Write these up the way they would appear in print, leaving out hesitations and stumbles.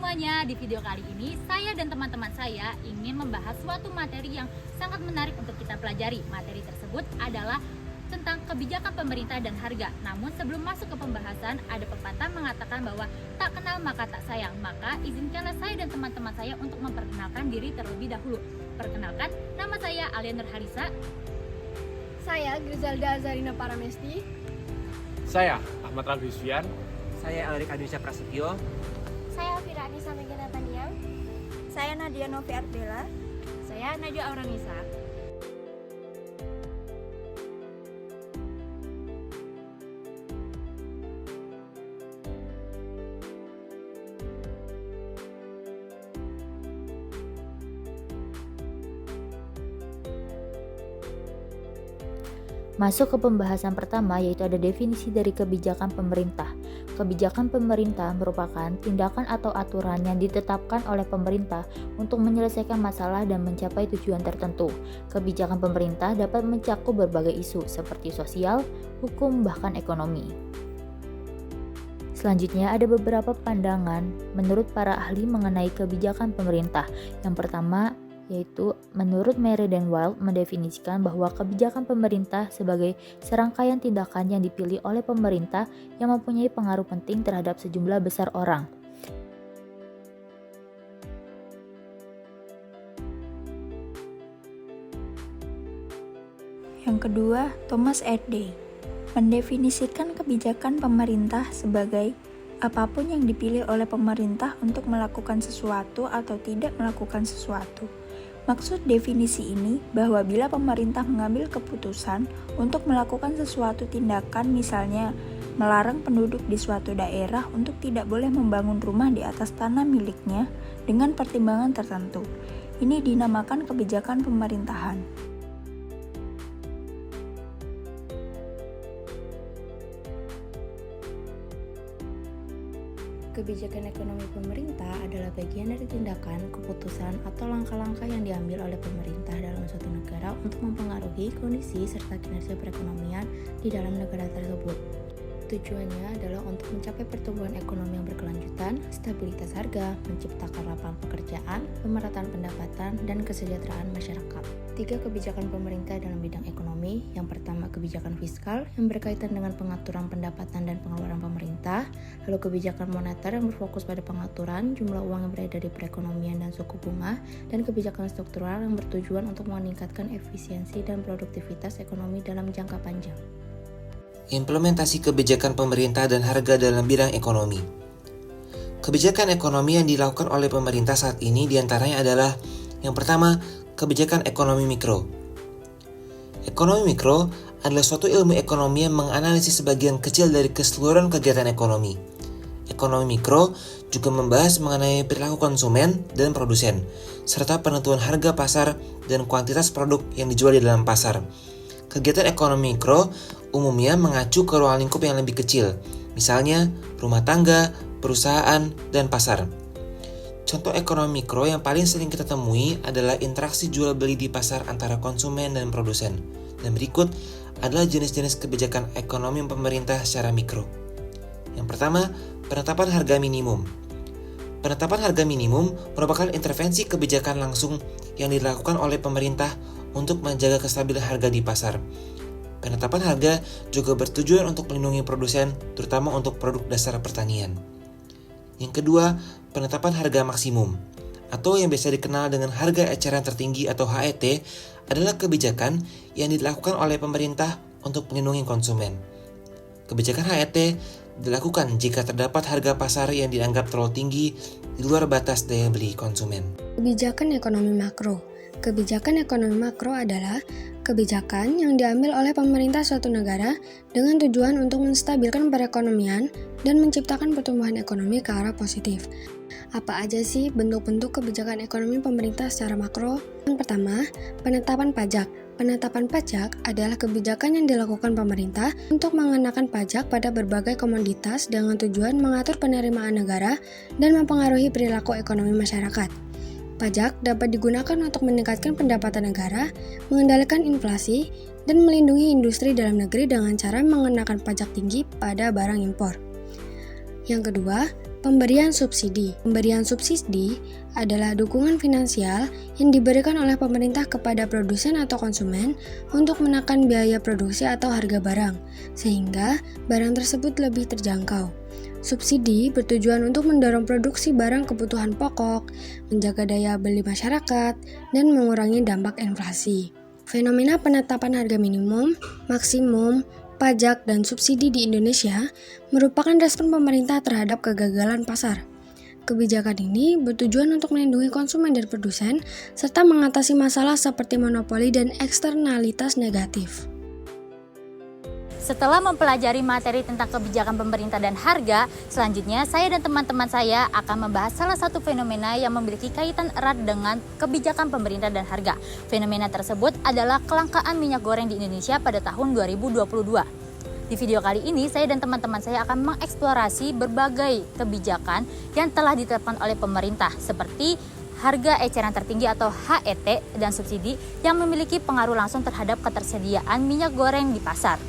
semuanya, di video kali ini saya dan teman-teman saya ingin membahas suatu materi yang sangat menarik untuk kita pelajari. Materi tersebut adalah tentang kebijakan pemerintah dan harga. Namun sebelum masuk ke pembahasan, ada pepatah mengatakan bahwa tak kenal maka tak sayang. Maka izinkanlah saya dan teman-teman saya untuk memperkenalkan diri terlebih dahulu. Perkenalkan, nama saya Alia Nurharisa. Saya Grizalda Azarina Paramesti. Saya Ahmad Rafisfian. Saya Alrik Adinsyah Prasetyo. Saya Fira Anissa Megana Taniang. Saya Nadia Novi Ardela. Saya Najwa Auranisa. Masuk ke pembahasan pertama, yaitu ada definisi dari kebijakan pemerintah. Kebijakan pemerintah merupakan tindakan atau aturan yang ditetapkan oleh pemerintah untuk menyelesaikan masalah dan mencapai tujuan tertentu. Kebijakan pemerintah dapat mencakup berbagai isu seperti sosial, hukum, bahkan ekonomi. Selanjutnya ada beberapa pandangan menurut para ahli mengenai kebijakan pemerintah. Yang pertama, yaitu menurut Mere dan Wild mendefinisikan bahwa kebijakan pemerintah sebagai serangkaian tindakan yang dipilih oleh pemerintah yang mempunyai pengaruh penting terhadap sejumlah besar orang. Yang kedua, Thomas Eddy mendefinisikan kebijakan pemerintah sebagai apapun yang dipilih oleh pemerintah untuk melakukan sesuatu atau tidak melakukan sesuatu. Maksud definisi ini bahwa bila pemerintah mengambil keputusan untuk melakukan sesuatu tindakan, misalnya melarang penduduk di suatu daerah untuk tidak boleh membangun rumah di atas tanah miliknya dengan pertimbangan tertentu, ini dinamakan kebijakan pemerintahan. Kebijakan ekonomi pemerintah adalah bagian dari tindakan, keputusan, atau langkah-langkah yang diambil oleh pemerintah dalam suatu negara untuk mempengaruhi kondisi serta kinerja perekonomian di dalam negara tersebut. Tujuannya adalah untuk mencapai pertumbuhan ekonomi yang berkelanjutan, stabilitas harga, menciptakan lapangan pekerjaan, pemerataan pendapatan, dan kesejahteraan masyarakat. 3 kebijakan pemerintah dalam bidang ekonomi. Yang pertama, kebijakan fiskal yang berkaitan dengan pengaturan pendapatan dan pengeluaran pemerintah. Lalu kebijakan moneter yang berfokus pada pengaturan jumlah uang yang beredar di perekonomian dan suku bunga. Dan kebijakan struktural yang bertujuan untuk meningkatkan efisiensi dan produktivitas ekonomi dalam jangka panjang. Implementasi kebijakan pemerintah dan harga dalam bidang ekonomi. Kebijakan ekonomi yang dilakukan oleh pemerintah saat ini diantaranya adalah yang pertama, kebijakan ekonomi mikro. Ekonomi mikro adalah suatu ilmu ekonomi yang menganalisis sebagian kecil dari keseluruhan kegiatan ekonomi. Ekonomi mikro juga membahas mengenai perilaku konsumen dan produsen, serta penentuan harga pasar dan kuantitas produk yang dijual di dalam pasar. Kegiatan ekonomi mikro umumnya mengacu ke ruang lingkup yang lebih kecil, misalnya rumah tangga, perusahaan, dan pasar. Contoh ekonomi mikro yang paling sering kita temui adalah interaksi jual beli di pasar antara konsumen dan produsen. Dan berikut adalah jenis-jenis kebijakan ekonomi pemerintah secara mikro. Yang pertama, penetapan harga minimum. Penetapan harga minimum merupakan intervensi kebijakan langsung yang dilakukan oleh pemerintah untuk menjaga kestabilan harga di pasar. Penetapan harga juga bertujuan untuk melindungi produsen, terutama untuk produk dasar pertanian. Yang kedua, penetapan harga maksimum, atau yang biasa dikenal dengan harga eceran tertinggi atau HET, adalah kebijakan yang dilakukan oleh pemerintah untuk melindungi konsumen. Kebijakan HET dilakukan jika terdapat harga pasar yang dianggap terlalu tinggi di luar batas daya beli konsumen. Kebijakan ekonomi makro. Kebijakan ekonomi makro adalah kebijakan yang diambil oleh pemerintah suatu negara dengan tujuan untuk menstabilkan perekonomian dan menciptakan pertumbuhan ekonomi ke arah positif. Apa aja sih bentuk-bentuk kebijakan ekonomi pemerintah secara makro? Yang pertama, penetapan pajak. Penetapan pajak adalah kebijakan yang dilakukan pemerintah untuk mengenakan pajak pada berbagai komoditas dengan tujuan mengatur penerimaan negara dan mempengaruhi perilaku ekonomi masyarakat. Pajak dapat digunakan untuk meningkatkan pendapatan negara, mengendalikan inflasi, dan melindungi industri dalam negeri dengan cara mengenakan pajak tinggi pada barang impor. Yang kedua, Pemberian subsidi. Pemberian subsidi adalah dukungan finansial yang diberikan oleh pemerintah kepada produsen atau konsumen untuk menekan biaya produksi atau harga barang, sehingga barang tersebut lebih terjangkau. Subsidi bertujuan untuk mendorong produksi barang kebutuhan pokok, menjaga daya beli masyarakat, dan mengurangi dampak inflasi. Fenomena penetapan harga minimum, maksimum, pajak, dan subsidi di Indonesia merupakan respon pemerintah terhadap kegagalan pasar. Kebijakan ini bertujuan untuk melindungi konsumen dan produsen, serta mengatasi masalah seperti monopoli dan eksternalitas negatif. Setelah mempelajari materi tentang kebijakan pemerintah dan harga, selanjutnya saya dan teman-teman saya akan membahas salah satu fenomena yang memiliki kaitan erat dengan kebijakan pemerintah dan harga. Fenomena tersebut adalah kelangkaan minyak goreng di Indonesia pada tahun 2022. Di video kali ini, saya dan teman-teman saya akan mengeksplorasi berbagai kebijakan yang telah ditetapkan oleh pemerintah, seperti harga eceran tertinggi atau HET dan subsidi yang memiliki pengaruh langsung terhadap ketersediaan minyak goreng di pasar.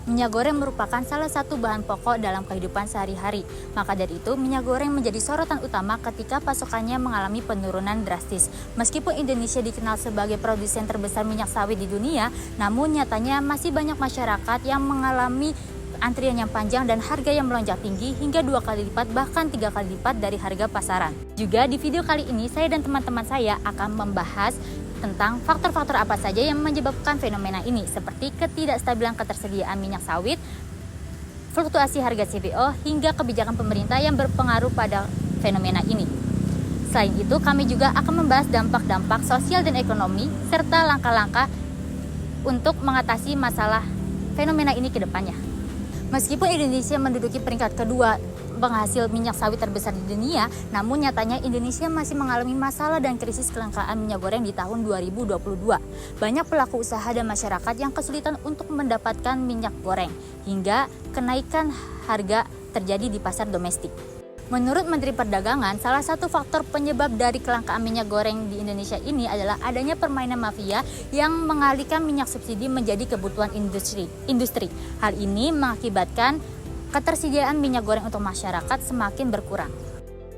Minyak goreng merupakan salah satu bahan pokok dalam kehidupan sehari-hari. Maka dari itu, minyak goreng menjadi sorotan utama ketika pasokannya mengalami penurunan drastis. Meskipun Indonesia dikenal sebagai produsen terbesar minyak sawit di dunia, namun nyatanya masih banyak masyarakat yang mengalami antrian yang panjang dan harga yang melonjak tinggi hingga 2 kali lipat bahkan 3 kali lipat dari harga pasaran. Juga di video kali ini, saya dan teman-teman saya akan membahas tentang faktor-faktor apa saja yang menyebabkan fenomena ini, seperti ketidakstabilan ketersediaan minyak sawit, fluktuasi harga CPO, hingga kebijakan pemerintah yang berpengaruh pada fenomena ini. Selain itu, kami juga akan membahas dampak-dampak sosial dan ekonomi, serta langkah-langkah untuk mengatasi masalah fenomena ini ke depannya. Meskipun Indonesia menduduki peringkat kedua penghasil minyak sawit terbesar di dunia, namun nyatanya Indonesia masih mengalami masalah dan krisis kelangkaan minyak goreng di tahun 2022. Banyak pelaku usaha dan masyarakat yang kesulitan untuk mendapatkan minyak goreng, hingga kenaikan harga terjadi di pasar domestik. Menurut Menteri Perdagangan, salah satu faktor penyebab dari kelangkaan minyak goreng di Indonesia ini adalah adanya permainan mafia yang mengalihkan minyak subsidi menjadi kebutuhan industri. Hal ini mengakibatkan ketersediaan minyak goreng untuk masyarakat semakin berkurang.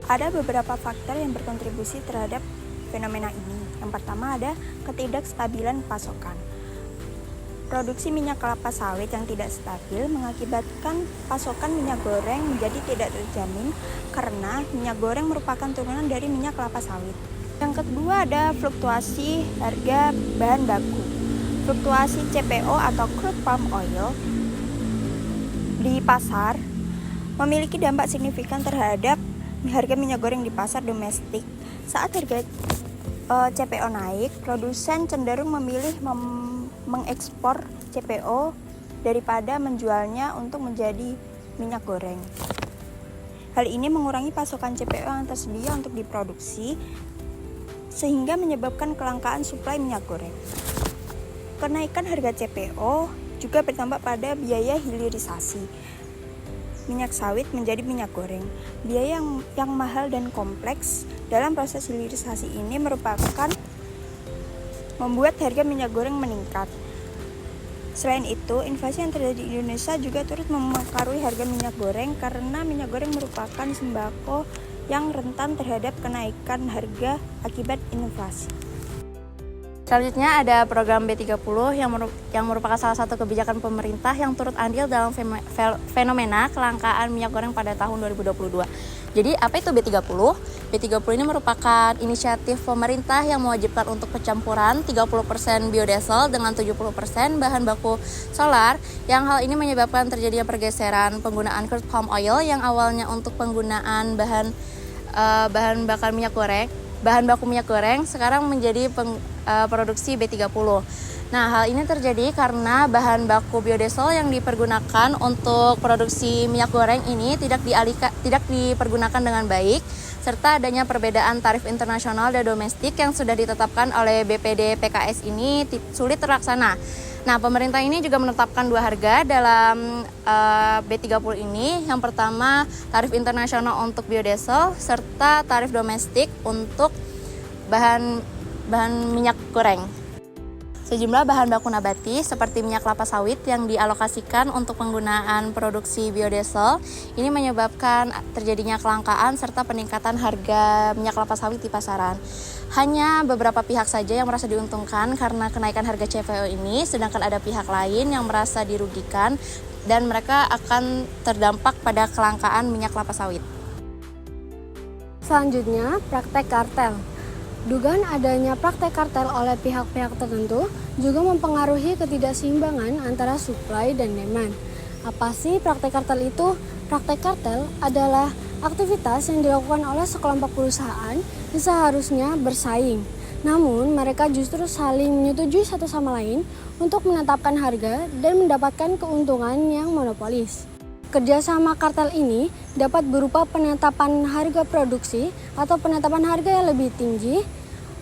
Ada beberapa faktor yang berkontribusi terhadap fenomena ini. Yang pertama ada ketidakstabilan pasokan. Produksi minyak kelapa sawit yang tidak stabil mengakibatkan pasokan minyak goreng menjadi tidak terjamin karena minyak goreng merupakan turunan dari minyak kelapa sawit. Yang kedua ada fluktuasi harga bahan baku. Fluktuasi CPO atau crude palm oil di pasar memiliki dampak signifikan terhadap harga minyak goreng di pasar domestik. Saat harga CPO naik, produsen cenderung memilih mengekspor CPO daripada menjualnya untuk menjadi minyak goreng. Hal ini mengurangi pasokan CPO yang tersedia untuk diproduksi, sehingga menyebabkan kelangkaan suplai minyak goreng. Kenaikan harga CPO juga bertambah pada biaya hilirisasi minyak sawit menjadi minyak goreng. Biaya yang mahal dan kompleks dalam proses hilirisasi ini membuat harga minyak goreng meningkat. Selain itu, inflasi yang terjadi di Indonesia juga turut mempengaruhi harga minyak goreng karena minyak goreng merupakan sembako yang rentan terhadap kenaikan harga akibat inflasi. Selanjutnya ada program B30 yang merupakan salah satu kebijakan pemerintah yang turut andil dalam fenomena kelangkaan minyak goreng pada tahun 2022. Jadi apa itu B30? B30 ini merupakan inisiatif pemerintah yang mewajibkan untuk pencampuran 30% biodiesel dengan 70% bahan baku solar, yang hal ini menyebabkan terjadinya pergeseran penggunaan crude palm oil yang awalnya untuk penggunaan bahan baku minyak goreng sekarang menjadi produksi B30. Nah, hal ini terjadi karena bahan baku biodiesel yang dipergunakan untuk produksi minyak goreng ini tidak dipergunakan dengan baik, serta adanya perbedaan tarif internasional dan domestik yang sudah ditetapkan oleh BPD PKS ini sulit terlaksana. Nah, pemerintah ini juga menetapkan 2 harga dalam B30 ini. Yang pertama, tarif internasional untuk biodiesel serta tarif domestik untuk bahan minyak goreng. Sejumlah bahan baku nabati seperti minyak kelapa sawit yang dialokasikan untuk penggunaan produksi biodiesel ini menyebabkan terjadinya kelangkaan serta peningkatan harga minyak kelapa sawit di pasaran. Hanya beberapa pihak saja yang merasa diuntungkan karena kenaikan harga CPO ini, sedangkan ada pihak lain yang merasa dirugikan dan mereka akan terdampak pada kelangkaan minyak kelapa sawit. Selanjutnya, praktek kartel. Dugaan adanya praktek kartel oleh pihak-pihak tertentu juga mempengaruhi ketidakseimbangan antara supply dan demand. Apa sih praktek kartel itu? Praktek kartel adalah aktivitas yang dilakukan oleh sekelompok perusahaan yang seharusnya bersaing. Namun, mereka justru saling menyetujui satu sama lain untuk menetapkan harga dan mendapatkan keuntungan yang monopolis. Kerjasama kartel ini dapat berupa penetapan harga produksi atau penetapan harga yang lebih tinggi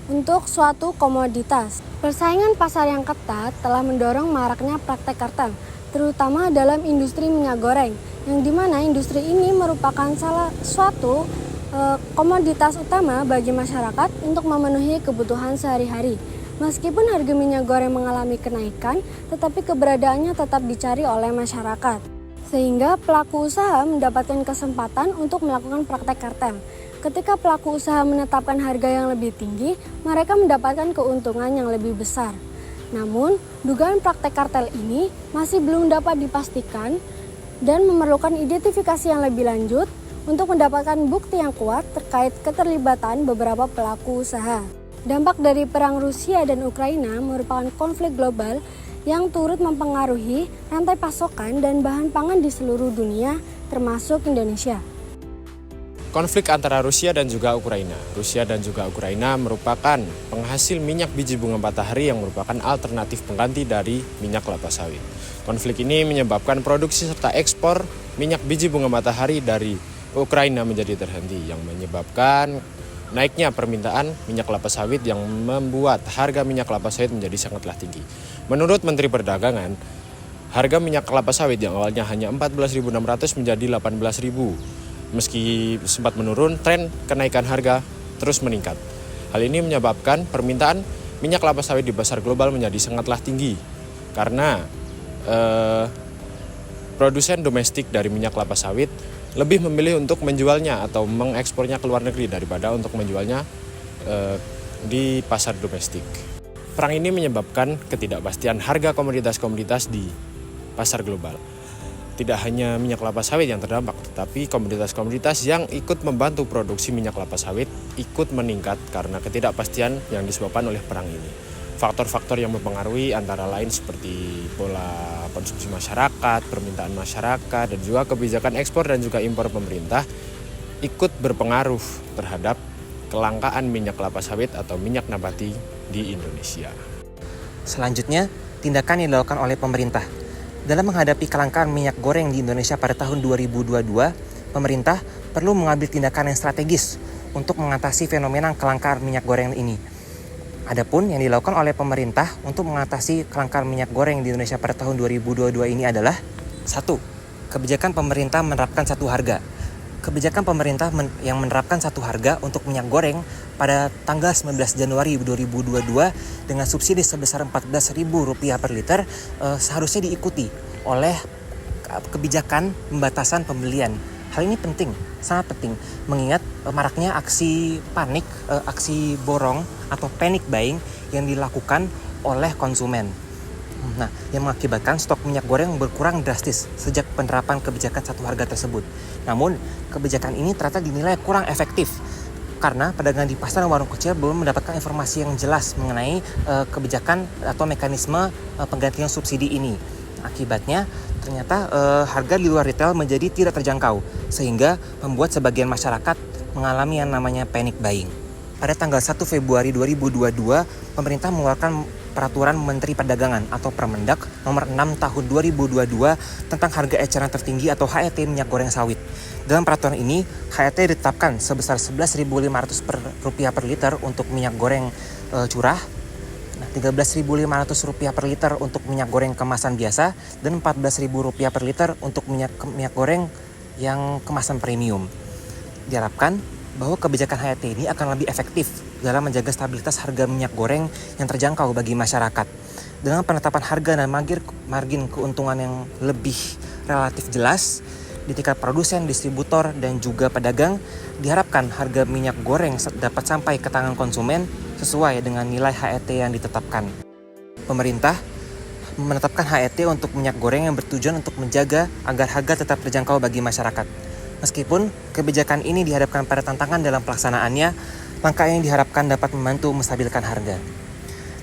untuk suatu komoditas. Persaingan pasar yang ketat telah mendorong maraknya praktek kartel, terutama dalam industri minyak goreng, yang dimana industri ini merupakan salah suatu komoditas utama bagi masyarakat untuk memenuhi kebutuhan sehari-hari. Meskipun harga minyak goreng mengalami kenaikan, tetapi keberadaannya tetap dicari oleh masyarakat. Sehingga pelaku usaha mendapatkan kesempatan untuk melakukan praktek kartel. Ketika pelaku usaha menetapkan harga yang lebih tinggi, mereka mendapatkan keuntungan yang lebih besar. Namun, dugaan praktek kartel ini masih belum dapat dipastikan dan memerlukan identifikasi yang lebih lanjut untuk mendapatkan bukti yang kuat terkait keterlibatan beberapa pelaku usaha. Dampak dari perang Rusia dan Ukraina merupakan konflik global yang turut mempengaruhi rantai pasokan dan bahan pangan di seluruh dunia, termasuk Indonesia. Konflik antara Rusia dan juga Ukraina. Rusia dan juga Ukraina merupakan penghasil minyak biji bunga matahari yang merupakan alternatif pengganti dari minyak kelapa sawit. Konflik ini menyebabkan produksi serta ekspor minyak biji bunga matahari dari Ukraina menjadi terhenti, yang menyebabkan naiknya permintaan minyak kelapa sawit yang membuat harga minyak kelapa sawit menjadi sangatlah tinggi. Menurut Menteri Perdagangan, harga minyak kelapa sawit yang awalnya hanya 14.600 menjadi 18.000. Meski sempat menurun, tren kenaikan harga terus meningkat. Hal ini menyebabkan permintaan minyak kelapa sawit di pasar global menjadi sangatlah tinggi karena produsen domestik dari minyak kelapa sawit lebih memilih untuk menjualnya atau mengekspornya ke luar negeri daripada untuk menjualnya di pasar domestik. Perang ini menyebabkan ketidakpastian harga komoditas-komoditas di pasar global. Tidak hanya minyak kelapa sawit yang terdampak, tetapi komoditas-komoditas yang ikut membantu produksi minyak kelapa sawit ikut meningkat karena ketidakpastian yang disebabkan oleh perang ini. Faktor-faktor yang mempengaruhi antara lain seperti pola konsumsi masyarakat, permintaan masyarakat, dan juga kebijakan ekspor dan juga impor pemerintah ikut berpengaruh terhadap kelangkaan minyak kelapa sawit atau minyak nabati di Indonesia. Selanjutnya, tindakan yang dilakukan oleh pemerintah. Dalam menghadapi kelangkaan minyak goreng di Indonesia pada tahun 2022, pemerintah perlu mengambil tindakan yang strategis untuk mengatasi fenomena kelangkaan minyak goreng ini. Adapun yang dilakukan oleh pemerintah untuk mengatasi kelangkaan minyak goreng di Indonesia pada tahun 2022 ini adalah 1. Kebijakan pemerintah menerapkan satu harga. Kebijakan pemerintah yang menerapkan satu harga untuk minyak goreng pada tanggal 19 Januari 2022 dengan subsidi sebesar Rp14.000 per liter seharusnya diikuti oleh kebijakan pembatasan pembelian. Hal ini penting, sangat penting, mengingat maraknya aksi panik, aksi borong atau panic buying yang dilakukan oleh konsumen. Nah, yang mengakibatkan stok minyak goreng berkurang drastis sejak penerapan kebijakan satu harga tersebut. Namun, kebijakan ini ternyata dinilai kurang efektif karena pedagang di pasar dan warung kecil belum mendapatkan informasi yang jelas mengenai kebijakan atau mekanisme penggantian subsidi ini. Akibatnya, ternyata harga di luar retail menjadi tidak terjangkau sehingga membuat sebagian masyarakat mengalami yang namanya panic buying. Pada tanggal 1 Februari 2022, pemerintah mengeluarkan Peraturan Menteri Perdagangan atau Permendak nomor 6 tahun 2022 tentang harga eceran tertinggi atau HET minyak goreng sawit. Dalam peraturan ini, HET ditetapkan sebesar Rp11.500 per liter untuk minyak goreng curah, Rp13.500 per liter untuk minyak goreng kemasan biasa, dan Rp14.000 per liter untuk minyak goreng yang kemasan premium. Diharapkan bahwa kebijakan HET ini akan lebih efektif dalam menjaga stabilitas harga minyak goreng yang terjangkau bagi masyarakat. Dengan penetapan harga dan margin keuntungan yang lebih relatif jelas di tingkat produsen, distributor, dan juga pedagang, diharapkan harga minyak goreng dapat sampai ke tangan konsumen sesuai dengan nilai HET yang ditetapkan. Pemerintah menetapkan HET untuk minyak goreng yang bertujuan untuk menjaga agar harga tetap terjangkau bagi masyarakat. Meskipun kebijakan ini dihadapkan pada tantangan dalam pelaksanaannya, langkah ini diharapkan dapat membantu menstabilkan harga.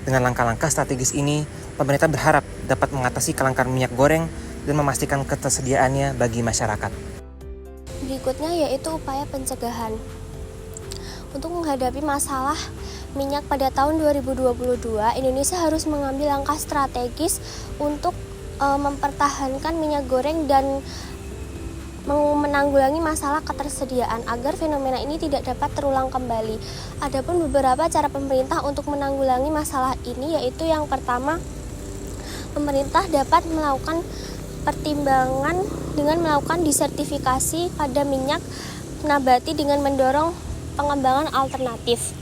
Dengan langkah-langkah strategis ini, pemerintah berharap dapat mengatasi kelangkaan minyak goreng dan memastikan ketersediaannya bagi masyarakat. Berikutnya yaitu upaya pencegahan. Untuk menghadapi masalah minyak pada tahun 2022, Indonesia harus mengambil langkah strategis untuk mempertahankan minyak goreng dan menanggulangi masalah ketersediaan agar fenomena ini tidak dapat terulang kembali. Adapun beberapa cara pemerintah untuk menanggulangi masalah ini, yaitu yang pertama, pemerintah dapat melakukan pertimbangan dengan melakukan disertifikasi pada minyak nabati dengan mendorong pengembangan alternatif.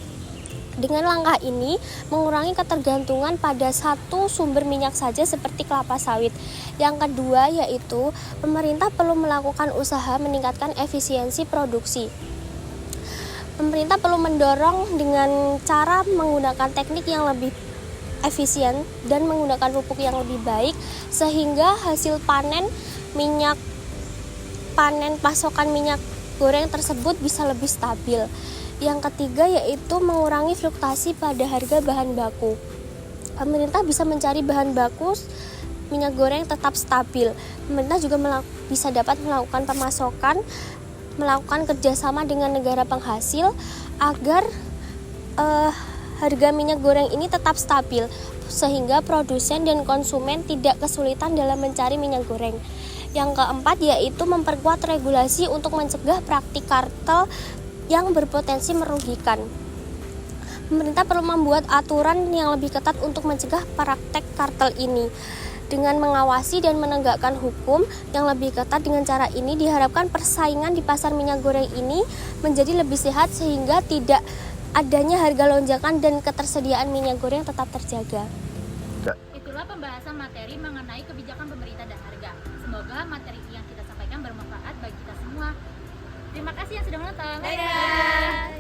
Dengan langkah ini, mengurangi ketergantungan pada satu sumber minyak saja seperti kelapa sawit. Yang kedua yaitu, pemerintah perlu melakukan usaha meningkatkan efisiensi produksi. Pemerintah perlu mendorong dengan cara menggunakan teknik yang lebih efisien dan menggunakan pupuk yang lebih baik, sehingga hasil panen pasokan minyak goreng tersebut bisa lebih stabil. Yang ketiga yaitu mengurangi fluktuasi pada harga bahan baku. Pemerintah bisa mencari bahan baku minyak goreng tetap stabil. Pemerintah juga bisa dapat melakukan pemasokan, melakukan kerjasama dengan negara penghasil agar harga minyak goreng ini tetap stabil, sehingga produsen dan konsumen tidak kesulitan dalam mencari minyak goreng. Yang keempat yaitu memperkuat regulasi untuk mencegah praktik kartel yang berpotensi merugikan. Pemerintah perlu membuat aturan yang lebih ketat untuk mencegah praktek kartel ini. Dengan mengawasi dan menegakkan hukum yang lebih ketat, dengan cara ini diharapkan persaingan di pasar minyak goreng ini menjadi lebih sehat sehingga tidak adanya harga lonjakan dan ketersediaan minyak goreng tetap terjaga. Itulah pembahasan materi mengenai kebijakan pemerintah dan harga. Semoga materi yang kita sampaikan bermanfaat bagi kita semua. Terima kasih yang sudah menonton. Dadah.